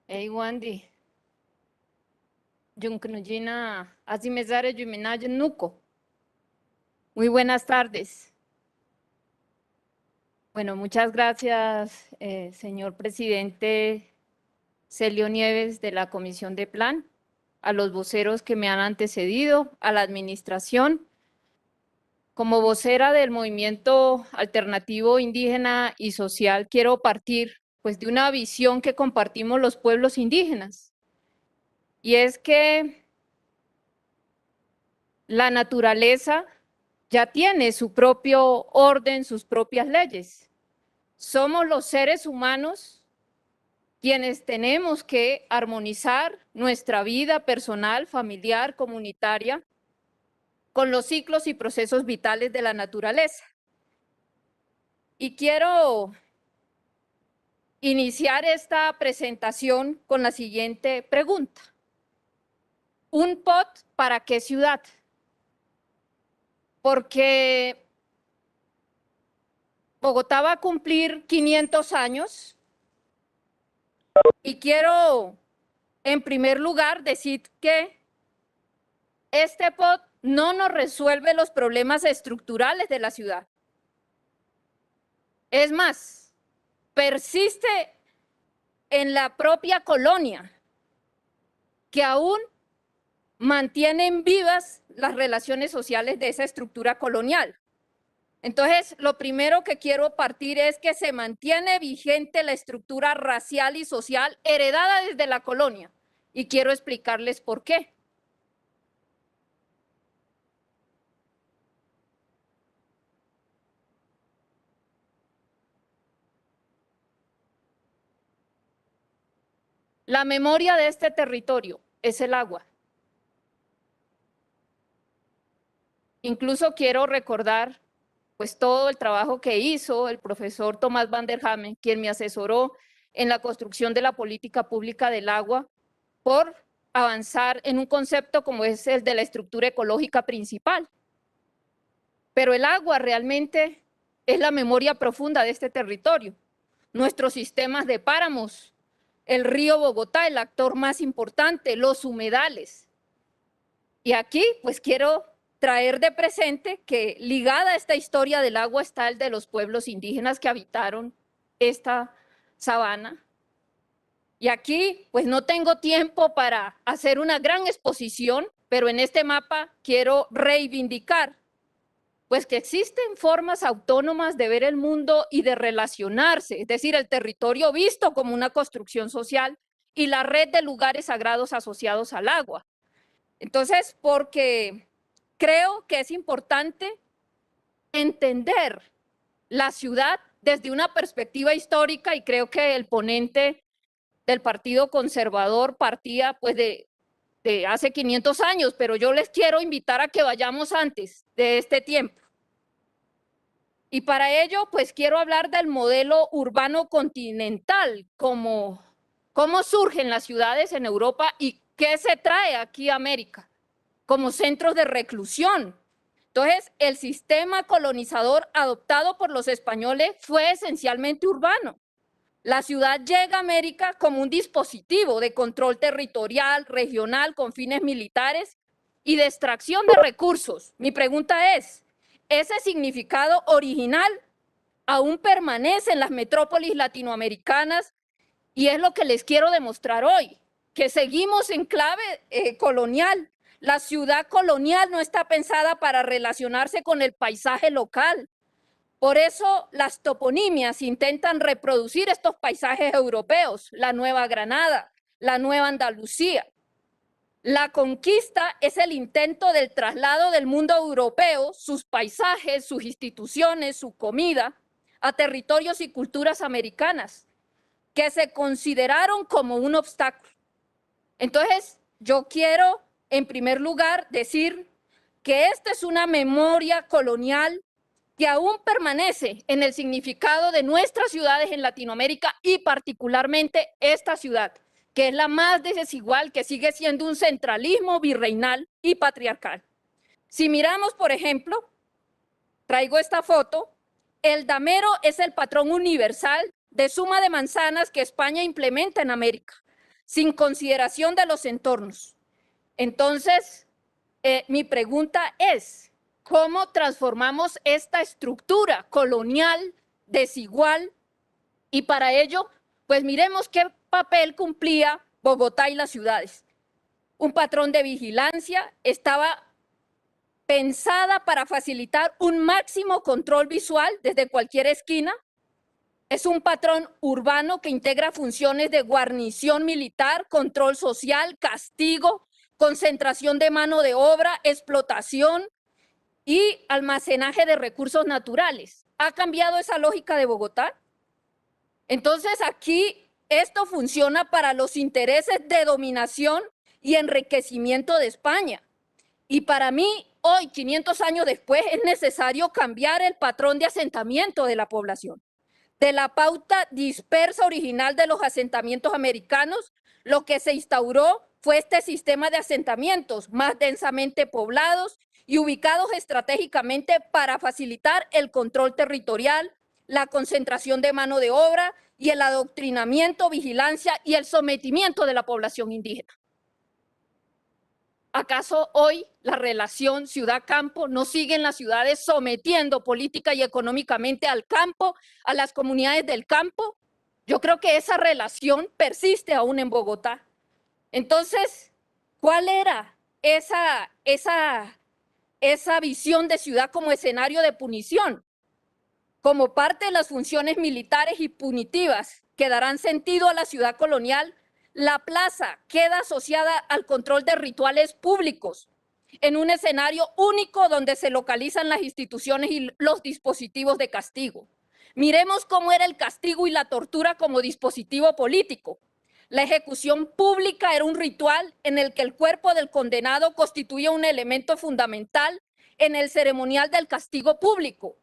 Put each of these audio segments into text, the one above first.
Hey Wandy, Yunknujina, Azimezare Yuminayo Nuco. Muy buenas tardes. Bueno, muchas gracias, señor presidente Celio Nieves de la Comisión de Plan, a los voceros que me han antecedido, a la administración. Como vocera del movimiento alternativo indígena y social, quiero partir pues de una visión que compartimos los pueblos indígenas. Y es que la naturaleza ya tiene su propio orden, sus propias leyes. Somos los seres humanos quienes tenemos que armonizar nuestra vida personal, familiar, comunitaria, con los ciclos y procesos vitales de la naturaleza. Y quiero iniciar esta presentación con la siguiente pregunta. ¿Un POT para qué ciudad? Porque Bogotá va a cumplir 500 años y quiero, en primer lugar, decir que este POT no nos resuelve los problemas estructurales de la ciudad. Es más, persiste en la propia colonia, que aún mantienen vivas las relaciones sociales de esa estructura colonial. Entonces, lo primero que quiero partir es que se mantiene vigente la estructura racial y social heredada desde la colonia. Y quiero explicarles por qué. La memoria de este territorio es el agua. Incluso quiero recordar pues todo el trabajo que hizo el profesor Tomás Van der Hamen, quien me asesoró en la construcción de la política pública del agua, por avanzar en un concepto como es el de la estructura ecológica principal. Pero el agua realmente es la memoria profunda de este territorio. Nuestros sistemas de páramos, el río Bogotá, el actor más importante, los humedales. Y aquí pues quiero traer de presente que ligada a esta historia del agua está el de los pueblos indígenas que habitaron esta sabana. Y aquí pues no tengo tiempo para hacer una gran exposición, pero en este mapa quiero reivindicar pues que existen formas autónomas de ver el mundo y de relacionarse, es decir, el territorio visto como una construcción social y la red de lugares sagrados asociados al agua. Entonces, porque creo que es importante entender la ciudad desde una perspectiva histórica y creo que el ponente del Partido Conservador partía pues de hace 500 años, pero yo les quiero invitar a que vayamos antes de este tiempo. Y para ello, pues quiero hablar del modelo urbano continental, cómo surgen las ciudades en Europa y qué se trae aquí a América como centros de reclusión. Entonces, el sistema colonizador adoptado por los españoles fue esencialmente urbano. La ciudad llega a América como un dispositivo de control territorial, regional, con fines militares y de extracción de recursos. Mi pregunta es, ¿ese significado original aún permanece en las metrópolis latinoamericanas? Y es lo que les quiero demostrar hoy, que seguimos en clave colonial. La ciudad colonial no está pensada para relacionarse con el paisaje local. Por eso las toponimias intentan reproducir estos paisajes europeos, la Nueva Granada, la Nueva Andalucía. La conquista es el intento del traslado del mundo europeo, sus paisajes, sus instituciones, su comida, a territorios y culturas americanas, que se consideraron como un obstáculo. Entonces, yo quiero, en primer lugar, decir que esta es una memoria colonial que aún permanece en el significado de nuestras ciudades en Latinoamérica y particularmente esta ciudad, que es la más desigual, que sigue siendo un centralismo virreinal y patriarcal. Si miramos, por ejemplo, traigo esta foto, el damero es el patrón universal de suma de manzanas que España implementa en América. sin consideración de los entornos. Entonces, mi pregunta es, ¿cómo transformamos esta estructura colonial, desigual? Y para ello, pues miremos qué papel cumplía Bogotá y las ciudades. Un patrón de vigilancia, estaba pensada para facilitar un máximo control visual desde cualquier esquina. Es un patrón urbano que integra funciones de guarnición militar, control social, castigo, concentración de mano de obra, explotación y almacenaje de recursos naturales. ¿Ha cambiado esa lógica de Bogotá? Entonces aquí esto funciona para los intereses de dominación y enriquecimiento de España. Y para mí, hoy, 500 años después, es necesario cambiar el patrón de asentamiento de la población. De la pauta dispersa original de los asentamientos americanos, lo que se instauró fue este sistema de asentamientos más densamente poblados y ubicados estratégicamente para facilitar el control territorial, la concentración de mano de obra y el adoctrinamiento, vigilancia y el sometimiento de la población indígena. ¿Acaso hoy la relación ciudad-campo no sigue en las ciudades sometiendo política y económicamente al campo, a las comunidades del campo? Yo creo que esa relación persiste aún en Bogotá. Entonces, ¿cuál era esa visión de ciudad como escenario de punición? Como parte de las funciones militares y punitivas que darán sentido a la ciudad colonial, la plaza queda asociada al control de rituales públicos, en un escenario único donde se localizan las instituciones y los dispositivos de castigo. Miremos cómo era el castigo y la tortura como dispositivo político. La ejecución pública era un ritual en el que el cuerpo del condenado constituía un elemento fundamental en el ceremonial del castigo público.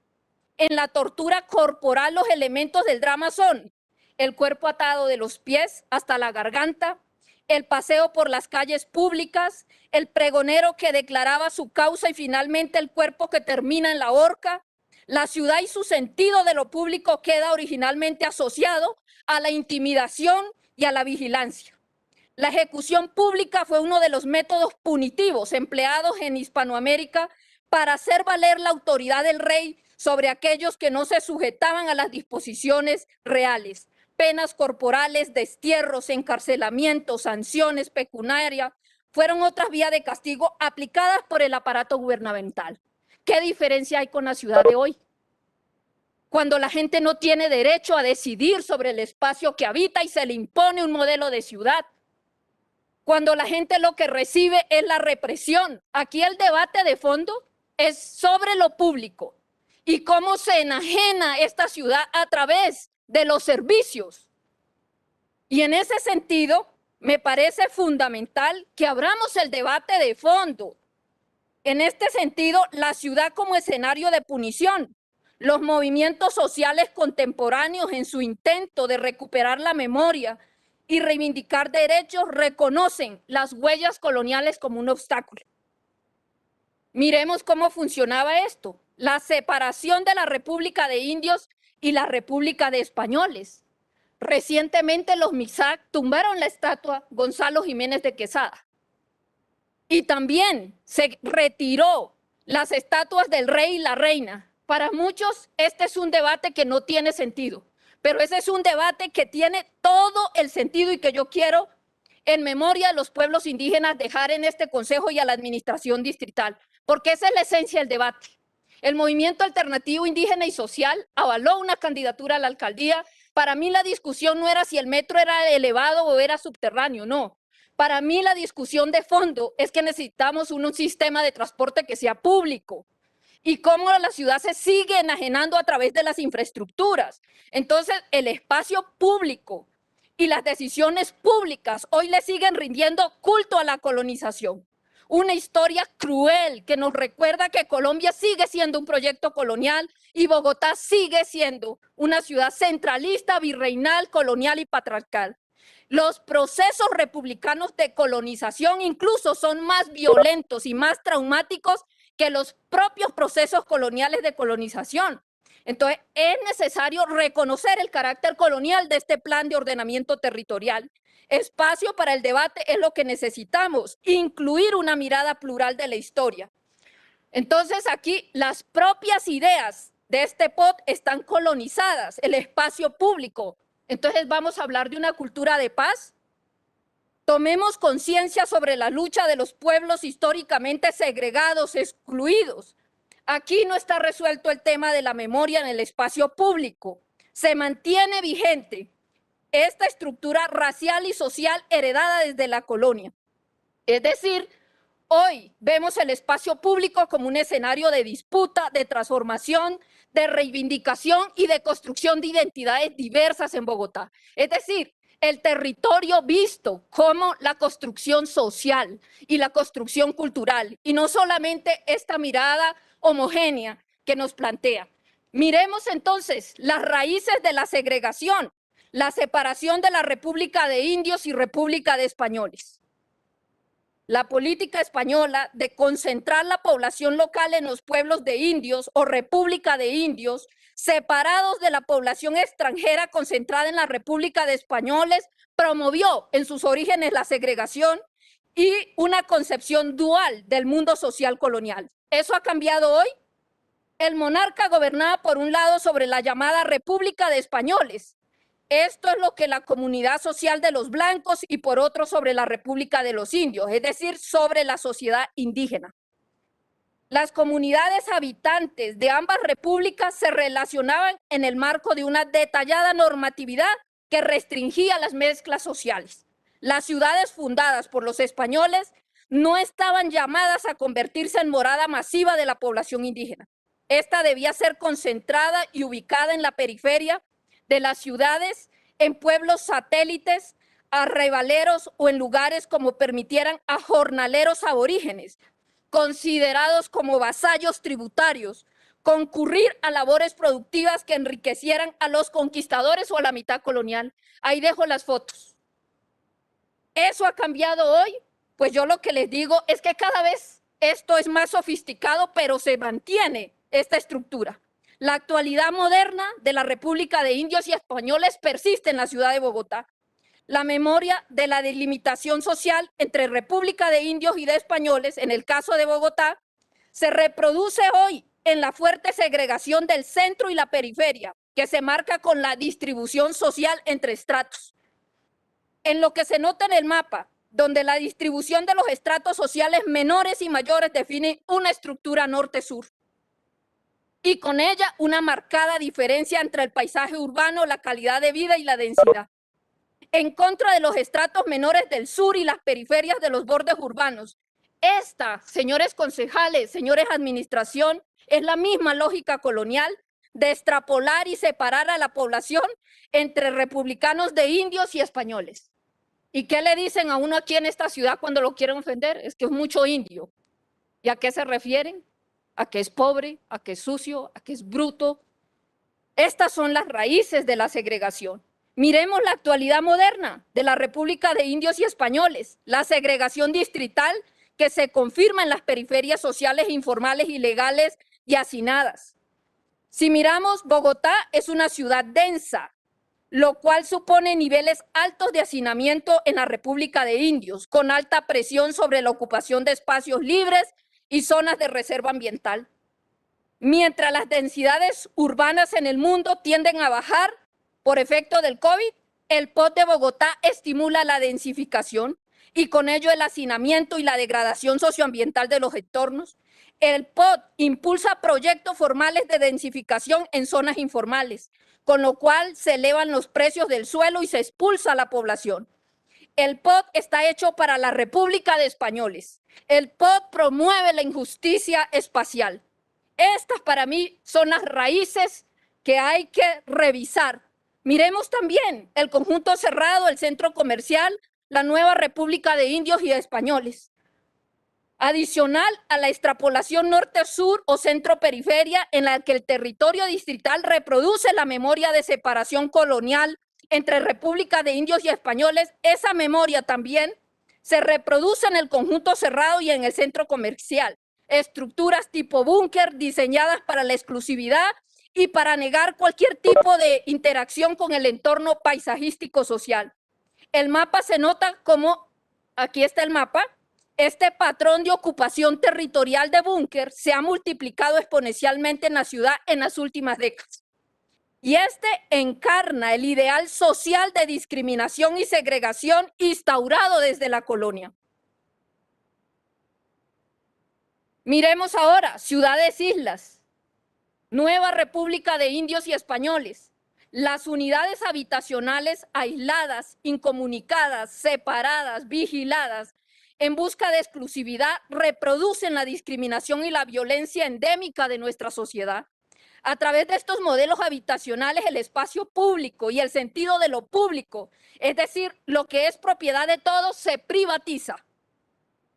En la tortura corporal, los elementos del drama son el cuerpo atado de los pies hasta la garganta, el paseo por las calles públicas, el pregonero que declaraba su causa y finalmente el cuerpo que termina en la horca. La ciudad y su sentido de lo público queda originalmente asociado a la intimidación y a la vigilancia. La ejecución pública fue uno de los métodos punitivos empleados en Hispanoamérica para hacer valer la autoridad del rey sobre aquellos que no se sujetaban a las disposiciones reales. Penas corporales, destierros, encarcelamientos, sanciones pecuniarias, fueron otras vías de castigo aplicadas por el aparato gubernamental. ¿Qué diferencia hay con la ciudad de hoy? Cuando la gente no tiene derecho a decidir sobre el espacio que habita y se le impone un modelo de ciudad. Cuando la gente lo que recibe es la represión. Aquí el debate de fondo es sobre lo público y cómo se enajena esta ciudad a través de los servicios. Y en ese sentido, me parece fundamental que abramos el debate de fondo. En este sentido, la ciudad como escenario de punición, los movimientos sociales contemporáneos en su intento de recuperar la memoria y reivindicar derechos reconocen las huellas coloniales como un obstáculo. Miremos cómo funcionaba esto, la separación de la República de Indios y la República de Españoles. Recientemente los MISAC tumbaron la estatua Gonzalo Jiménez de Quesada. Y también se retiró las estatuas del rey y la reina. Para muchos este es un debate que no tiene sentido, pero ese es un debate que tiene todo el sentido y que yo quiero, en memoria de los pueblos indígenas, dejar en este consejo y a la administración distrital, porque esa es la esencia del debate. El movimiento alternativo indígena y social avaló una candidatura a la alcaldía. Para mí la discusión no era si el metro era elevado o era subterráneo, no. Para mí la discusión de fondo es que necesitamos un sistema de transporte que sea público y cómo la ciudad se sigue enajenando a través de las infraestructuras. Entonces, el espacio público y las decisiones públicas hoy le siguen rindiendo culto a la colonización. Una historia cruel que nos recuerda que Colombia sigue siendo un proyecto colonial y Bogotá sigue siendo una ciudad centralista, virreinal, colonial y patriarcal. Los procesos republicanos de colonización incluso son más violentos y más traumáticos que los propios procesos coloniales de colonización. Entonces, es necesario reconocer el carácter colonial de este plan de ordenamiento territorial. espacio para el debate es lo que necesitamos, incluir una mirada plural de la historia. Entonces aquí las propias ideas de este POT están colonizadas, el espacio público. Entonces vamos a hablar de una cultura de paz. Tomemos conciencia sobre la lucha de los pueblos históricamente segregados, excluidos. Aquí no está resuelto el tema de la memoria en el espacio público. Se mantiene vigente esta estructura racial y social heredada desde la colonia. Es decir, hoy vemos el espacio público como un escenario de disputa, de transformación, de reivindicación y de construcción de identidades diversas en Bogotá. Es decir, el territorio visto como la construcción social y la construcción cultural, y no solamente esta mirada homogénea que nos plantea. Miremos entonces las raíces de la segregación, la separación de la República de Indios y República de Españoles. La política española de concentrar la población local en los pueblos de indios o República de Indios, separados de la población extranjera concentrada en la República de Españoles, promovió en sus orígenes la segregación y una concepción dual del mundo social colonial. ¿Eso ha cambiado hoy? El monarca gobernaba por un lado sobre la llamada República de Españoles. Esto es lo que la comunidad social de los blancos y por otro sobre la República de los Indios, es decir, sobre la sociedad indígena. Las comunidades habitantes de ambas repúblicas se relacionaban en el marco de una detallada normatividad que restringía las mezclas sociales. Las ciudades fundadas por los españoles no estaban llamadas a convertirse en morada masiva de la población indígena. Esta debía ser concentrada y ubicada en la periferia de las ciudades, en pueblos satélites, arrebaleros o en lugares como permitieran a jornaleros aborígenes, considerados como vasallos tributarios, concurrir a labores productivas que enriquecieran a los conquistadores o a la mitad colonial. Ahí dejo las fotos. ¿Eso ha cambiado hoy? Pues yo lo que les digo es que cada vez esto es más sofisticado, pero se mantiene esta estructura. La actualidad moderna de la República de Indios y Españoles persiste en la ciudad de Bogotá. La memoria de la delimitación social entre República de Indios y de Españoles, en el caso de Bogotá, se reproduce hoy en la fuerte segregación del centro y la periferia, que se marca con la distribución social entre estratos. En lo que se nota en el mapa, donde la distribución de los estratos sociales menores y mayores define una estructura norte-sur. Y con ella una marcada diferencia entre el paisaje urbano, la calidad de vida y la densidad. En contra de los estratos menores del sur y las periferias de los bordes urbanos. Esta, señores concejales, señores administración, es la misma lógica colonial de extrapolar y separar a la población entre republicanos de indios y españoles. ¿Y qué le dicen a uno aquí en esta ciudad cuando lo quieren ofender? Es que es mucho indio. ¿Y a qué se refieren? A que es pobre, a que es sucio, a que es bruto. Estas son las raíces de la segregación. Miremos la actualidad moderna de la República de Indios y Españoles, la segregación distrital que se confirma en las periferias sociales informales, ilegales y hacinadas. Si miramos, Bogotá es una ciudad densa, lo cual supone niveles altos de hacinamiento en la República de Indios, con alta presión sobre la ocupación de espacios libres y zonas de reserva ambiental. Mientras las densidades urbanas en el mundo tienden a bajar por efecto del COVID, el POT de Bogotá estimula la densificación y con ello el hacinamiento y la degradación socioambiental de los entornos. El POT impulsa proyectos formales de densificación en zonas informales, con lo cual se elevan los precios del suelo y se expulsa a la población. El POT está hecho para la República de Españoles. El POT promueve la injusticia espacial. Estas para mí son las raíces que hay que revisar. Miremos también el conjunto cerrado, el centro comercial, la nueva República de Indios y Españoles. Adicional a la extrapolación norte-sur o centro-periferia en la que el territorio distrital reproduce la memoria de separación colonial entre República de Indios y Españoles, esa memoria también se reproduce en el conjunto cerrado y en el centro comercial. Estructuras tipo búnker diseñadas para la exclusividad y para negar cualquier tipo de interacción con el entorno paisajístico social. el mapa se nota como, aquí está el mapa, este patrón de ocupación territorial de búnker se ha multiplicado exponencialmente en la ciudad en las últimas décadas. Y este encarna el ideal social de discriminación y segregación instaurado desde la colonia. Miremos ahora, ciudades-islas, nueva república de indios y españoles. Las unidades habitacionales aisladas, incomunicadas, separadas, vigiladas, en busca de exclusividad, reproducen la discriminación y la violencia endémica de nuestra sociedad. A través de estos modelos habitacionales, el espacio público y el sentido de lo público, es decir, lo que es propiedad de todos, se privatiza.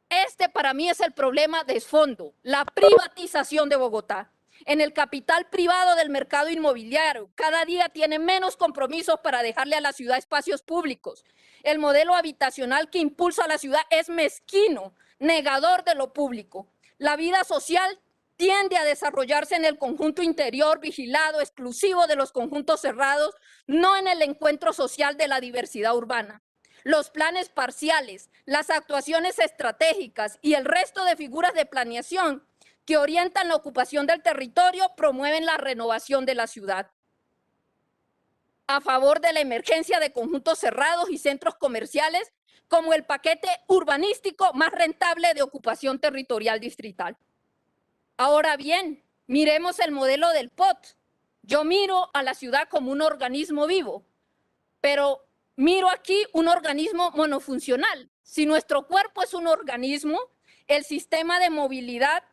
Este para mí es el problema de fondo, la privatización de Bogotá. En el capital privado del mercado inmobiliario, cada día tiene menos compromisos para dejarle a la ciudad espacios públicos. El modelo habitacional que impulsa a la ciudad es mezquino, negador de lo público. La vida social tiende a desarrollarse en el conjunto interior, vigilado, exclusivo de los conjuntos cerrados, no en el encuentro social de la diversidad urbana. Los planes parciales, las actuaciones estratégicas y el resto de figuras de planeación que orientan la ocupación del territorio promueven la renovación de la ciudad a favor de la emergencia de conjuntos cerrados y centros comerciales como el paquete urbanístico más rentable de ocupación territorial distrital. Ahora bien, miremos el modelo del POT. Yo miro a la ciudad como un organismo vivo, pero miro aquí un organismo monofuncional. Si nuestro cuerpo es un organismo, el sistema de movilidad,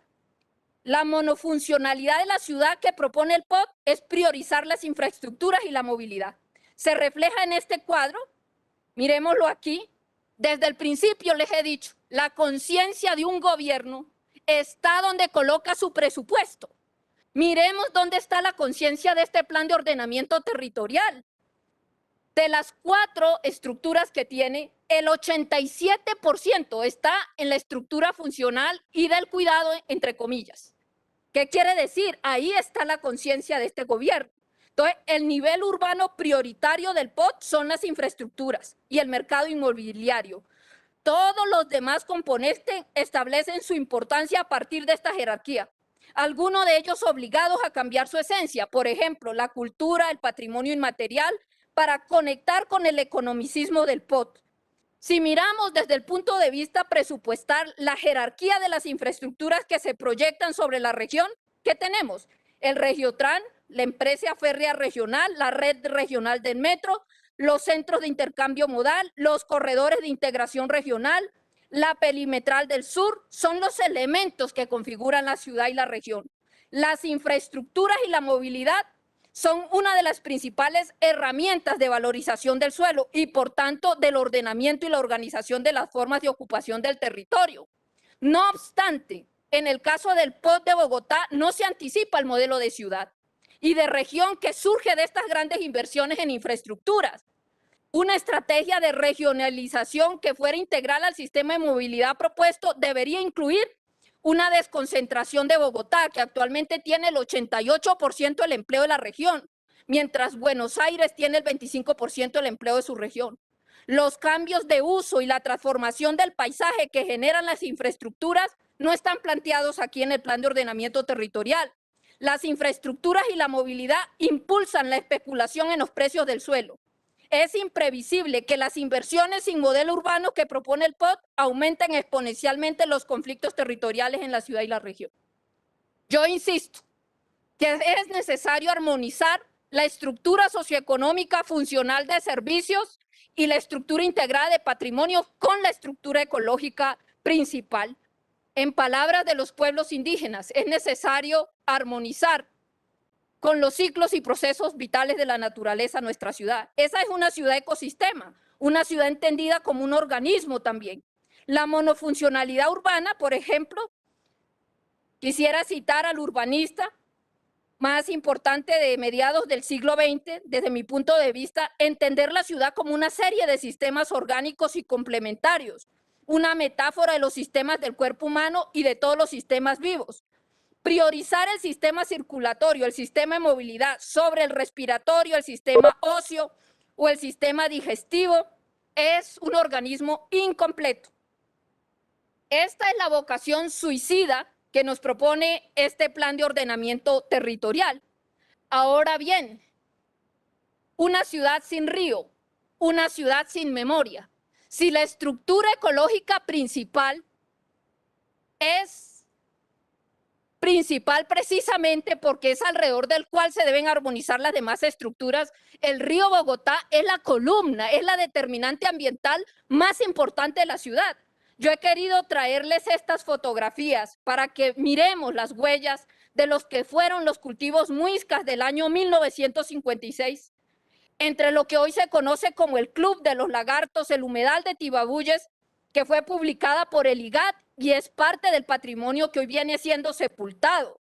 la monofuncionalidad de la ciudad que propone el POT es priorizar las infraestructuras y la movilidad. Se refleja en este cuadro, miremoslo aquí. Desde el principio les he dicho, la conciencia de un gobierno está donde coloca su presupuesto. Miremos dónde está la conciencia de este plan de ordenamiento territorial. De las 4 estructuras que tiene, el 87% está en la estructura funcional y del cuidado, entre comillas. ¿Qué quiere decir? Ahí está la conciencia de este gobierno. Entonces, el nivel urbano prioritario del POT son las infraestructuras y el mercado inmobiliario. Todos los demás componentes establecen su importancia a partir de esta jerarquía. Algunos de ellos obligados a cambiar su esencia, por ejemplo, la cultura, el patrimonio inmaterial, para conectar con el economicismo del POT. Si miramos desde el punto de vista presupuestal la jerarquía de las infraestructuras que se proyectan sobre la región, ¿qué tenemos? El Regiotran, la empresa férrea regional, la red regional del metro, los centros de intercambio modal, los corredores de integración regional, la perimetral del sur, son los elementos que configuran la ciudad y la región. Las infraestructuras y la movilidad son una de las principales herramientas de valorización del suelo y, por tanto, del ordenamiento y la organización de las formas de ocupación del territorio. No obstante, en el caso del POT de Bogotá no se anticipa el modelo de ciudad y de región que surge de estas grandes inversiones en infraestructuras. Una estrategia de regionalización que fuera integral al sistema de movilidad propuesto debería incluir una desconcentración de Bogotá, que actualmente tiene el 88% del empleo de la región, mientras Buenos Aires tiene el 25% del empleo de su región. Los cambios de uso y la transformación del paisaje que generan las infraestructuras no están planteados aquí en el plan de ordenamiento territorial. Las infraestructuras y la movilidad impulsan la especulación en los precios del suelo. Es imprevisible que las inversiones sin modelo urbano que propone el POT aumenten exponencialmente los conflictos territoriales en la ciudad y la región. Yo insisto que es necesario armonizar la estructura socioeconómica funcional de servicios y la estructura integrada de patrimonio con la estructura ecológica principal. En palabras de los pueblos indígenas, es necesario armonizar con los ciclos y procesos vitales de la naturaleza nuestra ciudad. Esa es una ciudad ecosistema, una ciudad entendida como un organismo también. La monofuncionalidad urbana, por ejemplo, quisiera citar al urbanista más importante de mediados del siglo XX, desde mi punto de vista, entender la ciudad como una serie de sistemas orgánicos y complementarios, una metáfora de los sistemas del cuerpo humano y de todos los sistemas vivos. Priorizar el sistema circulatorio, el sistema de movilidad sobre el respiratorio, el sistema óseo o el sistema digestivo es un organismo incompleto. Esta es la vocación suicida que nos propone este plan de ordenamiento territorial. Ahora bien, una ciudad sin río, una ciudad sin memoria. Si la estructura ecológica principal es principal precisamente porque es alrededor del cual se deben armonizar las demás estructuras, el río Bogotá es la columna, es la determinante ambiental más importante de la ciudad. Yo he querido traerles estas fotografías para que miremos las huellas de los que fueron los cultivos muiscas del año 1956. Entre lo que hoy se conoce como el Club de los Lagartos, el humedal de Tibabuyes, que fue publicada por el IGAD y es parte del patrimonio que hoy viene siendo sepultado.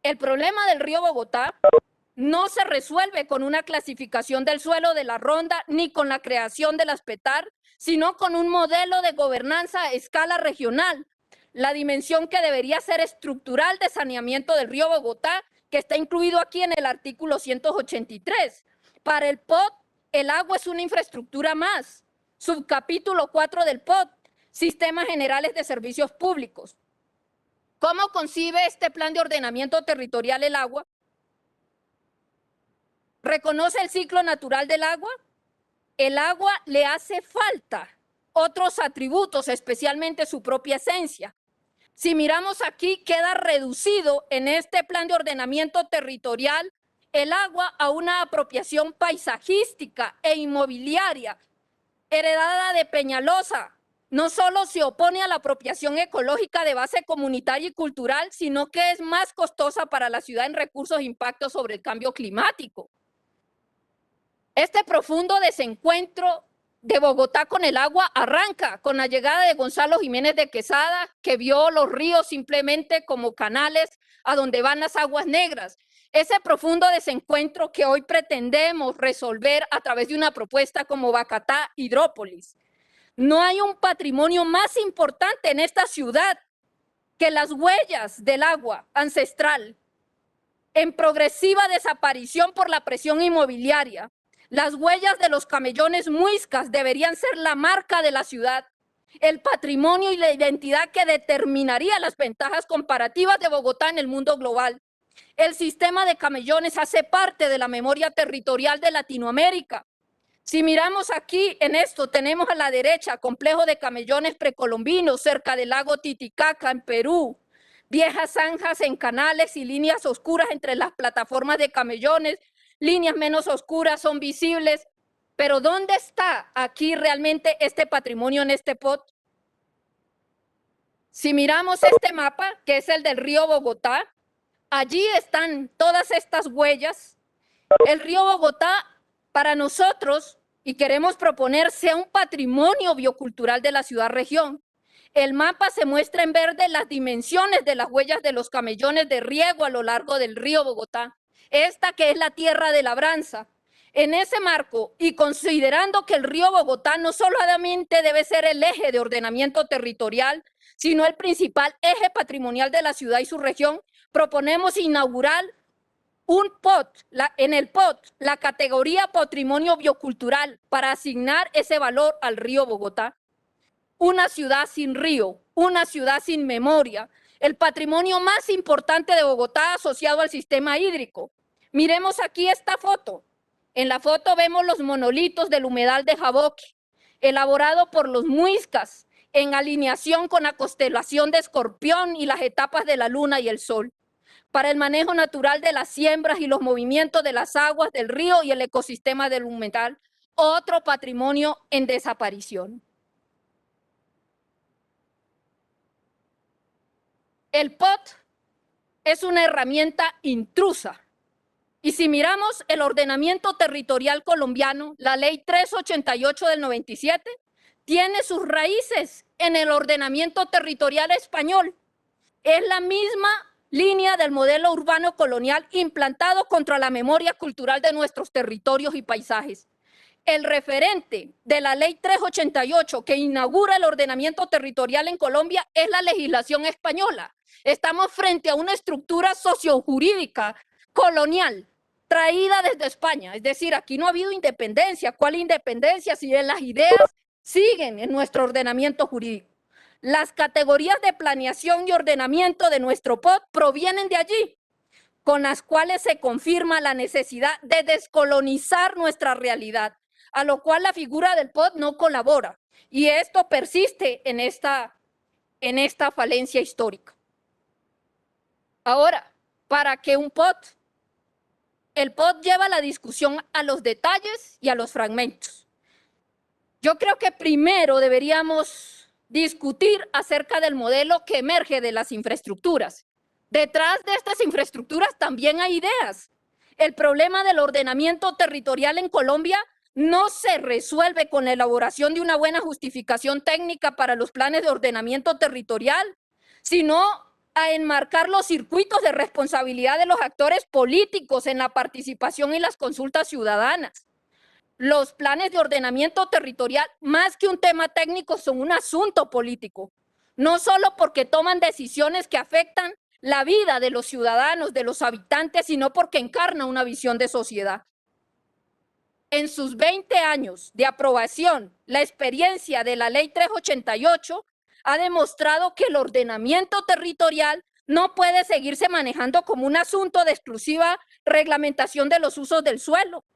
El problema del río Bogotá no se resuelve con una clasificación del suelo de la ronda ni con la creación de las PETAR, sino con un modelo de gobernanza a escala regional. La dimensión que debería ser estructural de saneamiento del río Bogotá, que está incluido aquí en el artículo 183. Para el POT, el agua es una infraestructura más. Subcapítulo 4 del POT, Sistemas Generales de Servicios Públicos. ¿Cómo concibe este plan de ordenamiento territorial el agua? ¿Reconoce el ciclo natural del agua? El agua le hace falta otros atributos, especialmente su propia esencia. Si miramos aquí, queda reducido en este plan de ordenamiento territorial el agua a una apropiación paisajística e inmobiliaria heredada de Peñalosa. No solo se opone a la apropiación ecológica de base comunitaria y cultural, sino que es más costosa para la ciudad en recursos e impactos sobre el cambio climático. Este profundo desencuentro de Bogotá con el agua arranca con la llegada de Gonzalo Jiménez de Quesada, que vio los ríos simplemente como canales a donde van las aguas negras. Ese profundo desencuentro que hoy pretendemos resolver a través de una propuesta como Bacatá Hidrópolis. No hay un patrimonio más importante en esta ciudad que las huellas del agua ancestral en progresiva desaparición por la presión inmobiliaria. Las huellas de los camellones muiscas deberían ser la marca de la ciudad, el patrimonio y la identidad que determinaría las ventajas comparativas de Bogotá en el mundo global. El sistema de camellones hace parte de la memoria territorial de Latinoamérica. Si miramos aquí en esto, tenemos a la derecha complejo de camellones precolombinos cerca del lago Titicaca en Perú, viejas zanjas en canales y líneas oscuras entre las plataformas de camellones, líneas menos oscuras son visibles, pero ¿dónde está aquí realmente este patrimonio en este POT? Si miramos este mapa, que es el del río Bogotá, allí están todas estas huellas. El río Bogotá, para nosotros, y queremos proponer, sea un patrimonio biocultural de la ciudad-región. El mapa se muestra en verde las dimensiones de las huellas de los camellones de riego a lo largo del río Bogotá. Esta que es la tierra de labranza. En ese marco, y considerando que el río Bogotá no solamente debe ser el eje de ordenamiento territorial, sino el principal eje patrimonial de la ciudad y su región, proponemos inaugurar un POT, en el POT, la categoría Patrimonio Biocultural para asignar ese valor al río Bogotá. Una ciudad sin río, una ciudad sin memoria, el patrimonio más importante de Bogotá asociado al sistema hídrico. Miremos aquí esta foto. En la foto vemos los monolitos del humedal de Jaboque, elaborado por los muiscas, en alineación con la constelación de Escorpión y las etapas de la luna y el sol, para el manejo natural de las siembras y los movimientos de las aguas del río y el ecosistema del humedal, otro patrimonio en desaparición. El POT es una herramienta intrusa. Y si miramos el ordenamiento territorial colombiano, la ley 388 del 97 tiene sus raíces en el ordenamiento territorial español. Es la misma línea del modelo urbano colonial implantado contra la memoria cultural de nuestros territorios y paisajes. El referente de la ley 388 que inaugura el ordenamiento territorial en Colombia es la legislación española. Estamos frente a una estructura sociojurídica colonial traída desde España. Es decir, aquí no ha habido independencia. ¿Cuál independencia si las ideas siguen en nuestro ordenamiento jurídico? Las categorías de planeación y ordenamiento de nuestro POT provienen de allí, con las cuales se confirma la necesidad de descolonizar nuestra realidad, a lo cual la figura del POT no colabora. Y esto persiste en esta falencia histórica. Ahora, ¿para qué un POT? El POT lleva la discusión a los detalles y a los fragmentos. Yo creo que primero deberíamos discutir acerca del modelo que emerge de las infraestructuras. Detrás de estas infraestructuras también hay ideas. El problema del ordenamiento territorial en Colombia no se resuelve con la elaboración de una buena justificación técnica para los planes de ordenamiento territorial, sino a enmarcar los circuitos de responsabilidad de los actores políticos en la participación y las consultas ciudadanas. Los planes de ordenamiento territorial, más que un tema técnico, son un asunto político, no solo porque toman decisiones que afectan la vida de los ciudadanos, de los habitantes, sino porque encarna una visión de sociedad. En sus 20 años de aprobación, la experiencia de la Ley 388 ha demostrado que el ordenamiento territorial no puede seguirse manejando como un asunto de exclusiva reglamentación de los usos del suelo.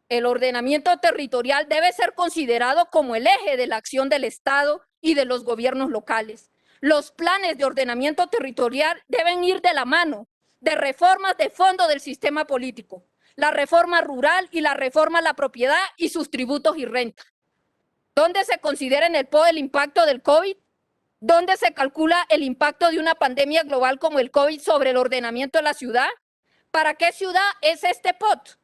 El ordenamiento territorial debe ser considerado como el eje de la acción del Estado y de los gobiernos locales. Los planes de ordenamiento territorial deben ir de la mano de reformas de fondo del sistema político, la reforma rural y la reforma a la propiedad y sus tributos y rentas. ¿Dónde se considera en el POT el impacto del COVID? ¿Dónde se calcula el impacto de una pandemia global como el COVID sobre el ordenamiento de la ciudad? ¿Para qué ciudad es este POT?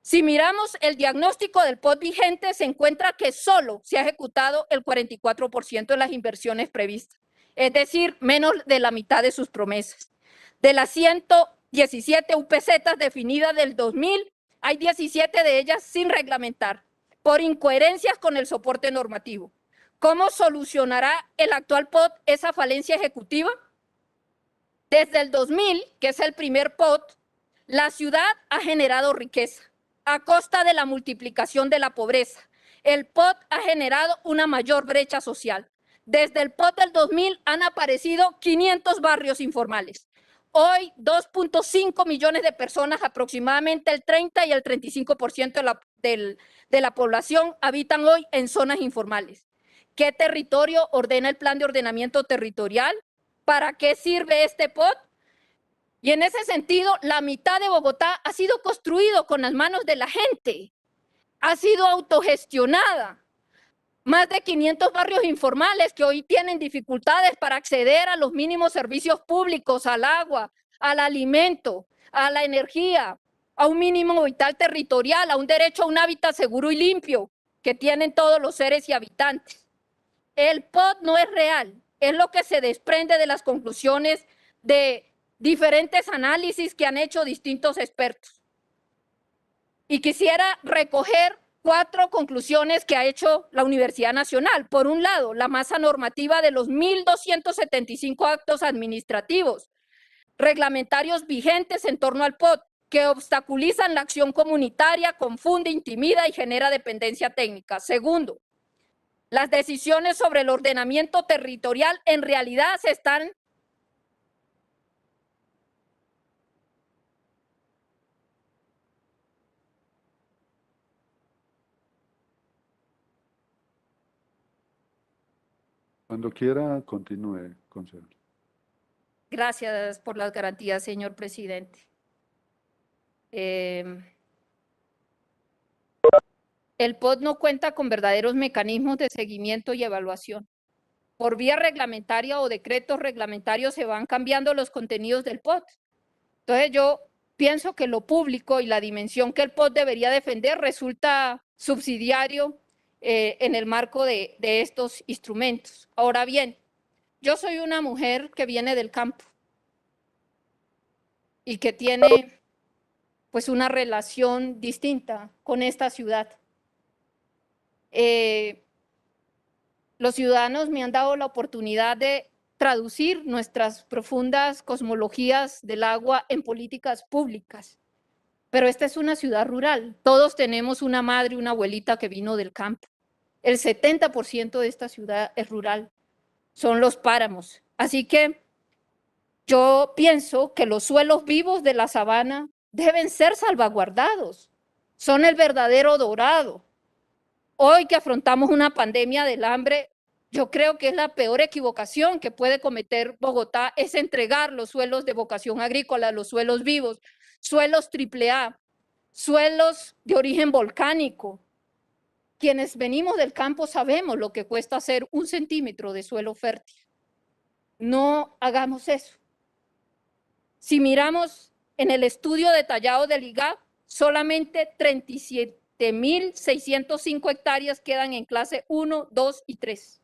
Si miramos el diagnóstico del POT vigente, se encuentra que solo se ha ejecutado el 44% de las inversiones previstas, es decir, menos de la mitad de sus promesas. De las 117 UPZ definidas del 2000, hay 17 de ellas sin reglamentar, por incoherencias con el soporte normativo. ¿Cómo solucionará el actual POT esa falencia ejecutiva? Desde el 2000, que es el primer POT, la ciudad ha generado riqueza a costa de la multiplicación de la pobreza. El POT ha generado una mayor brecha social. Desde el POT del 2000 han aparecido 500 barrios informales. Hoy 2.5 millones de personas, aproximadamente el 30 y el 35% de la población habitan hoy en zonas informales. ¿Qué territorio ordena el plan de ordenamiento territorial? ¿Para qué sirve este POT? Y en ese sentido, la mitad de Bogotá ha sido construido con las manos de la gente, ha sido autogestionada. Más de 500 barrios informales que hoy tienen dificultades para acceder a los mínimos servicios públicos, al agua, al alimento, a la energía, a un mínimo vital territorial, a un derecho a un hábitat seguro y limpio que tienen todos los seres y habitantes. El POT no es real, es lo que se desprende de las conclusiones de diferentes análisis que han hecho distintos expertos. Y quisiera recoger 4 conclusiones que ha hecho la Universidad Nacional. Por un lado, la masa normativa de los 1.275 actos administrativos reglamentarios vigentes en torno al POT, que obstaculizan la acción comunitaria, confunde, intimida y genera dependencia técnica. Segundo, las decisiones sobre el ordenamiento territorial en realidad se están Cuando quiera, continúe, consejero. Gracias por las garantías, señor presidente. El POT no cuenta con verdaderos mecanismos de seguimiento y evaluación. Por vía reglamentaria o decretos reglamentarios se van cambiando los contenidos del POT. Entonces yo pienso que lo público y la dimensión que el POT debería defender resulta subsidiario en el marco de estos instrumentos. Ahora bien, yo soy una mujer que viene del campo y que tiene pues una relación distinta con esta ciudad. Los ciudadanos me han dado la oportunidad de traducir nuestras profundas cosmologías del agua en políticas públicas. Pero esta es una ciudad rural. Todos tenemos una madre, una abuelita que vino del campo. El 70% de esta ciudad es rural. Son los páramos. Así que yo pienso que los suelos vivos de la sabana deben ser salvaguardados. Son el verdadero dorado. Hoy que afrontamos una pandemia del hambre, yo creo que es la peor equivocación que puede cometer Bogotá, es entregar los suelos de vocación agrícola, los suelos vivos, suelos AAA, suelos de origen volcánico. Quienes venimos del campo sabemos lo que cuesta hacer 1 centímetro de suelo fértil. No hagamos eso. Si miramos en el estudio detallado del IGAP, solamente 37.605 hectáreas quedan en clase 1, 2 y 3,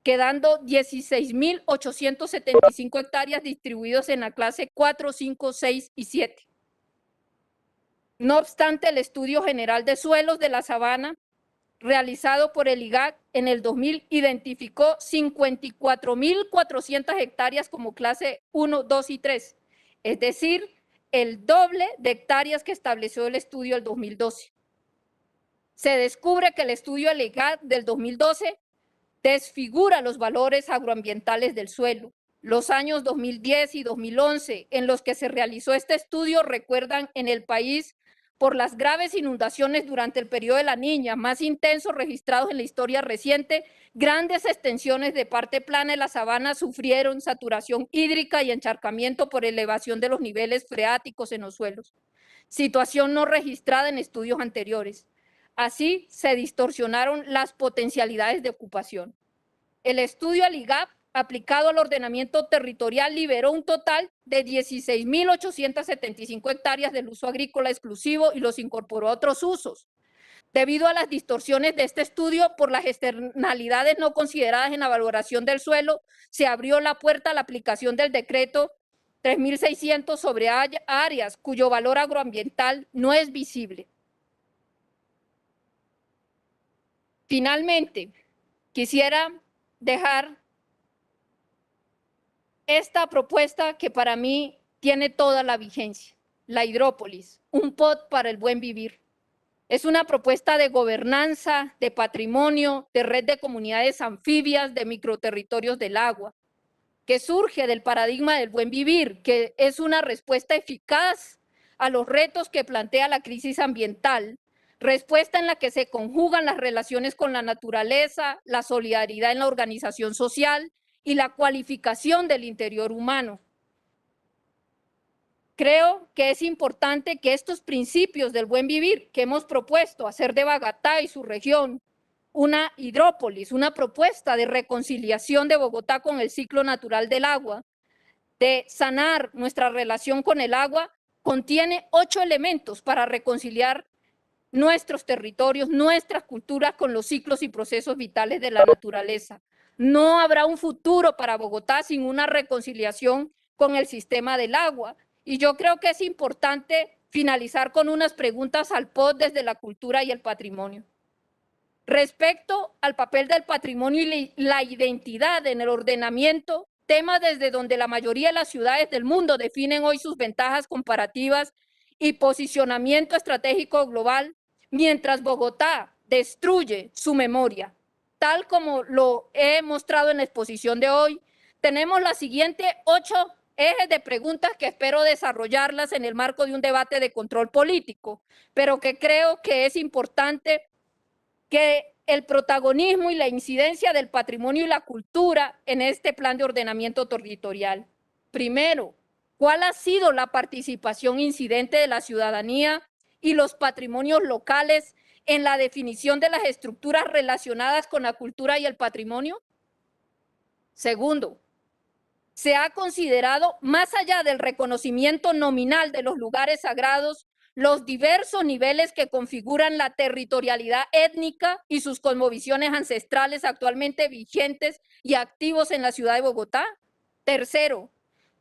quedando 16.875 hectáreas distribuidos en la clase 4, 5, 6 y 7. No obstante, el Estudio General de Suelos de la Sabana, realizado por el IGAC en el 2000, identificó 54.400 hectáreas como clase 1, 2 y 3, es decir, el doble de hectáreas que estableció el estudio del 2012. Se descubre que el estudio del IGAC del 2012 desfigura los valores agroambientales del suelo. Los años 2010 y 2011 en los que se realizó este estudio recuerdan en el país por las graves inundaciones durante el periodo de la Niña, más intensos registrados en la historia reciente. Grandes extensiones de parte plana de la sabana sufrieron saturación hídrica y encharcamiento por elevación de los niveles freáticos en los suelos, situación no registrada en estudios anteriores. Así se distorsionaron las potencialidades de ocupación. El estudio al IGAP aplicado al ordenamiento territorial liberó un total de 16.875 hectáreas del uso agrícola exclusivo y los incorporó a otros usos. Debido a las distorsiones de este estudio por las externalidades no consideradas en la valoración del suelo, se abrió la puerta a la aplicación del decreto 3.600 sobre áreas cuyo valor agroambiental no es visible. Finalmente, quisiera dejar esta propuesta que para mí tiene toda la vigencia, la hidrópolis, un POT para el buen vivir. Es una propuesta de gobernanza, de patrimonio, de red de comunidades anfibias, de microterritorios del agua, que surge del paradigma del buen vivir, que es una respuesta eficaz a los retos que plantea la crisis ambiental, respuesta en la que se conjugan las relaciones con la naturaleza, la solidaridad en la organización social y la cualificación del interior humano. Creo que es importante que estos principios del buen vivir que hemos propuesto hacer de Bogotá y su región una hidrópolis, una propuesta de reconciliación de Bogotá con el ciclo natural del agua, de sanar nuestra relación con el agua, contiene 8 elementos para reconciliar nuestros territorios, nuestras culturas con los ciclos y procesos vitales de la naturaleza. No habrá un futuro para Bogotá sin una reconciliación con el sistema del agua. Y yo creo que es importante finalizar con unas preguntas al POT desde la cultura y el patrimonio. Respecto al papel del patrimonio y la identidad en el ordenamiento, tema desde donde la mayoría de las ciudades del mundo definen hoy sus ventajas comparativas y posicionamiento estratégico global, mientras Bogotá destruye su memoria. Tal como lo he mostrado en la exposición de hoy, tenemos las siguientes 8 ejes de preguntas que espero desarrollarlas en el marco de un debate de control político, pero que creo que es importante que el protagonismo y la incidencia del patrimonio y la cultura en este plan de ordenamiento territorial. Primero, ¿cuál ha sido la participación incidente de la ciudadanía y los patrimonios locales en la definición de las estructuras relacionadas con la cultura y el patrimonio? Segundo, ¿se ha considerado, más allá del reconocimiento nominal de los lugares sagrados, los diversos niveles que configuran la territorialidad étnica y sus cosmovisiones ancestrales actualmente vigentes y activos en la ciudad de Bogotá? Tercero,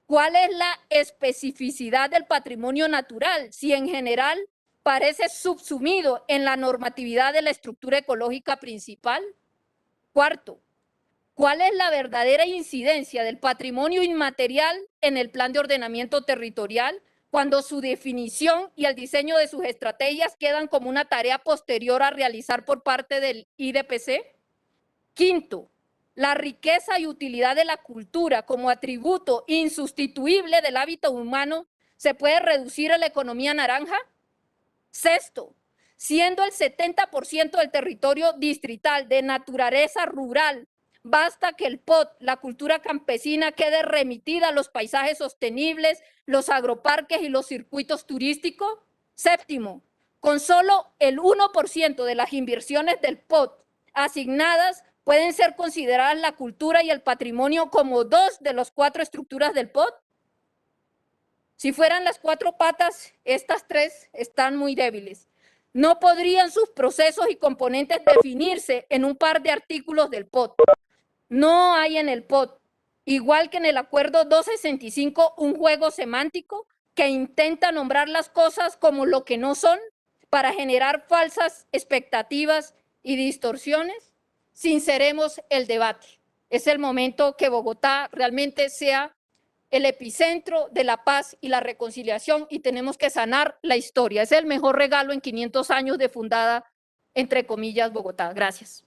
¿cuál es la especificidad del patrimonio natural, si en general parece subsumido en la normatividad de la estructura ecológica principal? Cuarto, ¿cuál es la verdadera incidencia del patrimonio inmaterial en el plan de ordenamiento territorial? cuando su definición y el diseño de sus estrategias quedan como una tarea posterior a realizar por parte del IDPC. Quinto, la riqueza y utilidad de la cultura como atributo insustituible del hábito humano se puede reducir a la economía naranja. Sexto, siendo el 70% del territorio distrital de naturaleza rural, basta que el POT, la cultura campesina, quede remitida a los paisajes sostenibles, los agroparques y los circuitos turísticos. Séptimo, con solo el 1% de las inversiones del POT asignadas, pueden ser consideradas la cultura y el patrimonio como 2 de las 4 estructuras del POT. Si fueran las 4 patas, estas 3 están muy débiles. No podrían sus procesos y componentes definirse en un par de artículos del POT. No hay en el POT, igual que en el Acuerdo 265, un juego semántico que intenta nombrar las cosas como lo que no son para generar falsas expectativas y distorsiones. Sinceremos el debate. Es el momento que Bogotá realmente sea el epicentro de la paz y la reconciliación y tenemos que sanar la historia. Es el mejor regalo en 500 años de fundada, entre comillas, Bogotá. Gracias.